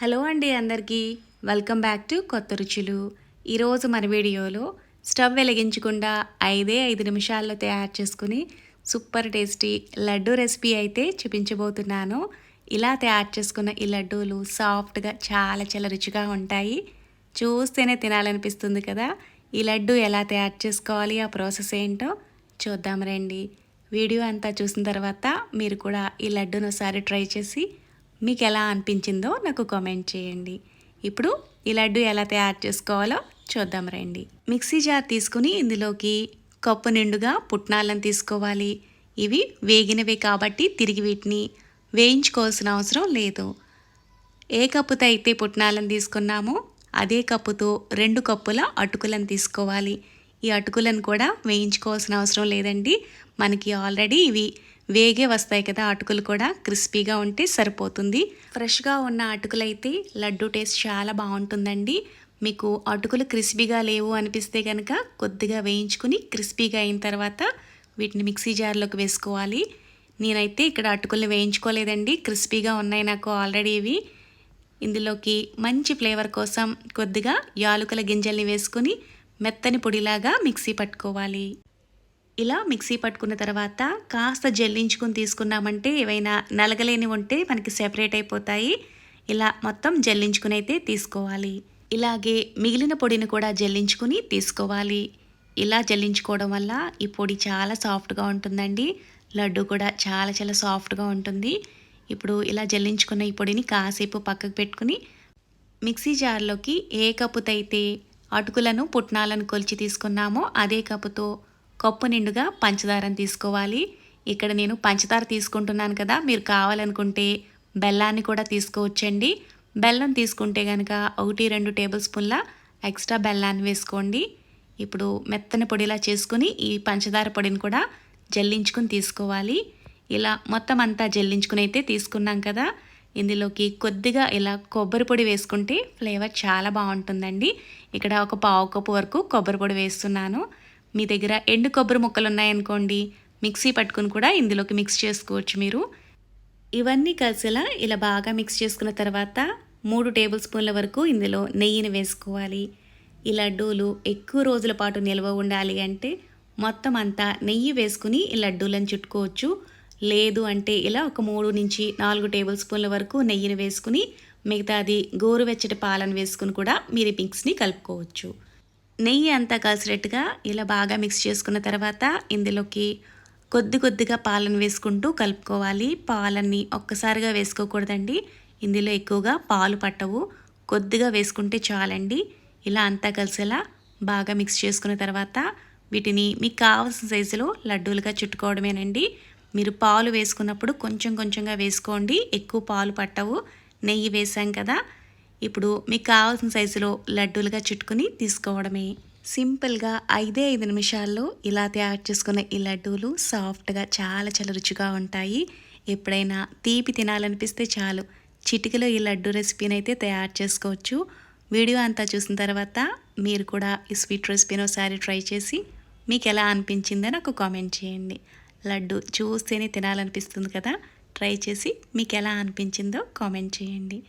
Hello అండి అందరికీ welcome back to కొత్త రుచులు. ఈరోజు మన వీడియోలో స్టవ్ వెలిగించకుండా 5 నిమిషాల్లో తయారు చేసుకుని సూపర్ టేస్టీ లడ్డు రెసిపీ అయితే చూపించబోతున్నాను. ఇలా తయారు చేసుకున్న ఈ లడ్డూలు సాఫ్ట్గా చాలా రుచిగా ఉంటాయి. చూస్తేనే తినాలనిపిస్తుంది కదా. ఈ లడ్డు ఎలా తయారు చేసుకోవాలి, ఆ ప్రాసెస్ ఏంటో చూద్దాం రండి. వీడియో అంతా చూసిన తర్వాత మీరు కూడా ఈ లడ్డూను ఒకసారి ట్రై చేసి మీకు ఎలా అనిపించిందో నాకు కామెంట్ చేయండి. ఇప్పుడు ఈ లడ్డు ఎలా తయారు చేసుకోవాలో చూద్దాం రండి. మిక్సీ జార్ తీసుకుని ఇందులోకి కప్పు నిండుగా పుట్నాలను తీసుకోవాలి. ఇవి వేగినవే కాబట్టి తిరిగి వీటిని వేయించుకోవాల్సిన అవసరం లేదు. ఏ కప్పుతో అయితే పుట్నాలను తీసుకున్నామో అదే కప్పుతో 2 కప్పుల అటుకులను తీసుకోవాలి. ఈ అటుకులను కూడా వేయించుకోవాల్సిన అవసరం లేదండి. మనకి ఆల్రెడీ ఇవి వేగే వస్తాయి కదా, అటుకులు కూడా క్రిస్పీగా ఉంటే సరిపోతుంది. ఫ్రెష్గా ఉన్న అటుకులు అయితే లడ్డు టేస్ట్ చాలా బాగుంటుందండి. మీకు అటుకులు క్రిస్పీగా లేవు అనిపిస్తే కనుక కొద్దిగా వేయించుకుని క్రిస్పీగా అయిన తర్వాత వీటిని మిక్సీ జార్లోకి వేసుకోవాలి. నేనైతే ఇక్కడ అటుకుల్ని వేయించుకోలేదండి, క్రిస్పీగా ఉన్నాయి నాకు ఆల్రెడీ ఇవి. ఇందులోకి మంచి ఫ్లేవర్ కోసం కొద్దిగా యాలకుల గింజల్ని వేసుకుని మెత్తని పొడిలాగా మిక్సీ పట్టుకోవాలి. ఇలా మిక్సీ పట్టుకున్న తర్వాత కాస్త జల్లించుకుని తీసుకున్నామంటే ఏవైనా నలగలేని ఉంటే మనకి సెపరేట్ అయిపోతాయి. ఇలా మొత్తం జల్లించుకుని అయితే తీసుకోవాలి. ఇలాగే మిగిలిన పొడిని కూడా జల్లించుకుని తీసుకోవాలి. ఇలా జల్లించుకోవడం వల్ల ఈ పొడి చాలా సాఫ్ట్గా ఉంటుందండి. లడ్డు కూడా చాలా సాఫ్ట్గా ఉంటుంది. ఇప్పుడు ఇలా జల్లించుకున్న ఈ పొడిని కాసేపు పక్కకు పెట్టుకుని మిక్సీ జార్లోకి ఏ కప్పుతో అయితే అటుకులను పుట్నాలను కొలిచి తీసుకున్నామో అదే కప్పుతో కప్పు నిండుగా పంచదారని తీసుకోవాలి. ఇక్కడ నేను పంచదార తీసుకుంటున్నాను కదా, మీరు కావాలనుకుంటే బెల్లాన్ని కూడా తీసుకోవచ్చండి. బెల్లం తీసుకుంటే కనుక 1-2 టేబుల్ స్పూన్ల ఎక్స్ట్రా బెల్లాన్ని వేసుకోండి. ఇప్పుడు మెత్తని పొడిలా చేసుకుని ఈ పంచదార పొడిని కూడా జల్లించుకుని తీసుకోవాలి. ఇలా మొత్తం అంతా జల్లించుకుని అయితే తీసుకున్నాం కదా, ఇందులోకి కొద్దిగా ఇలా కొబ్బరి పొడి వేసుకుంటే ఫ్లేవర్ చాలా బాగుంటుందండి. ఇక్కడ ఒక పావు కప్పు వరకు కొబ్బరి పొడి వేస్తున్నాను. మీ దగ్గర ఎండు కొబ్బరి ముక్కలు ఉన్నాయనుకోండి, మిక్సీ పట్టుకుని కూడా ఇందులోకి మిక్స్ చేసుకోవచ్చు మీరు. ఇవన్నీ కలిసేలా ఇలా బాగా మిక్స్ చేసుకున్న తర్వాత 3 టేబుల్ స్పూన్ల వరకు ఇందులో నెయ్యిని వేసుకోవాలి. ఈ లడ్డూలు ఎక్కువ రోజుల పాటు నిల్వ ఉండాలి అంటే మొత్తం అంతా నెయ్యి వేసుకుని ఈ లడ్డూలను చుట్టుకోవచ్చు. లేదు అంటే ఇలా ఒక 3-4 టేబుల్ స్పూన్ల వరకు నెయ్యిని వేసుకుని మిగతాది గోరువెచ్చటి పాలను వేసుకుని కూడా మీరు మిక్స్ని కలుపుకోవచ్చు. నెయ్యి అంతా కలిసినట్టుగా ఇలా బాగా మిక్స్ చేసుకున్న తర్వాత ఇందులోకి కొద్దిగా పాలను వేసుకుంటూ కలుపుకోవాలి. పాలన్నీ ఒక్కసారిగా వేసుకోకూడదండి, ఇందులో ఎక్కువగా పాలు పట్టవు. కొద్దిగా వేసుకుంటే చాలండి. ఇలా అంతా కలిసేలా బాగా మిక్స్ చేసుకున్న తర్వాత వీటిని మీకు కావాల్సిన సైజులో లడ్డూలుగా చుట్టుకోవడమేనండి. మీరు పాలు వేసుకున్నప్పుడు కొంచెంగా వేసుకోండి, ఎక్కువ పాలు పట్టవు. నెయ్యి వేసాం కదా, ఇప్పుడు మీకు కావాల్సిన సైజులో లడ్డూలుగా చుట్టుకుని తీసుకోవడమే. సింపుల్గా 5 నిమిషాల్లో ఇలా తయారు చేసుకున్న ఈ లడ్డూలు సాఫ్ట్గా చాలా రుచిగా ఉంటాయి. ఎప్పుడైనా తీపి తినాలనిపిస్తే చాలు, చిటికలో ఈ లడ్డు రెసిపీని అయితే తయారు చేసుకోవచ్చు. వీడియో అంతా చూసిన తర్వాత మీరు కూడా ఈ స్వీట్ రెసిపీని ఒకసారి ట్రై చేసి మీకు ఎలా అనిపించిందో నాకు కామెంట్ చేయండి. లడ్డు చూస్తేనే తినాలనిపిస్తుంది కదా, ట్రై చేసి మీకు ఎలా అనిపించిందో కామెంట్ చేయండి.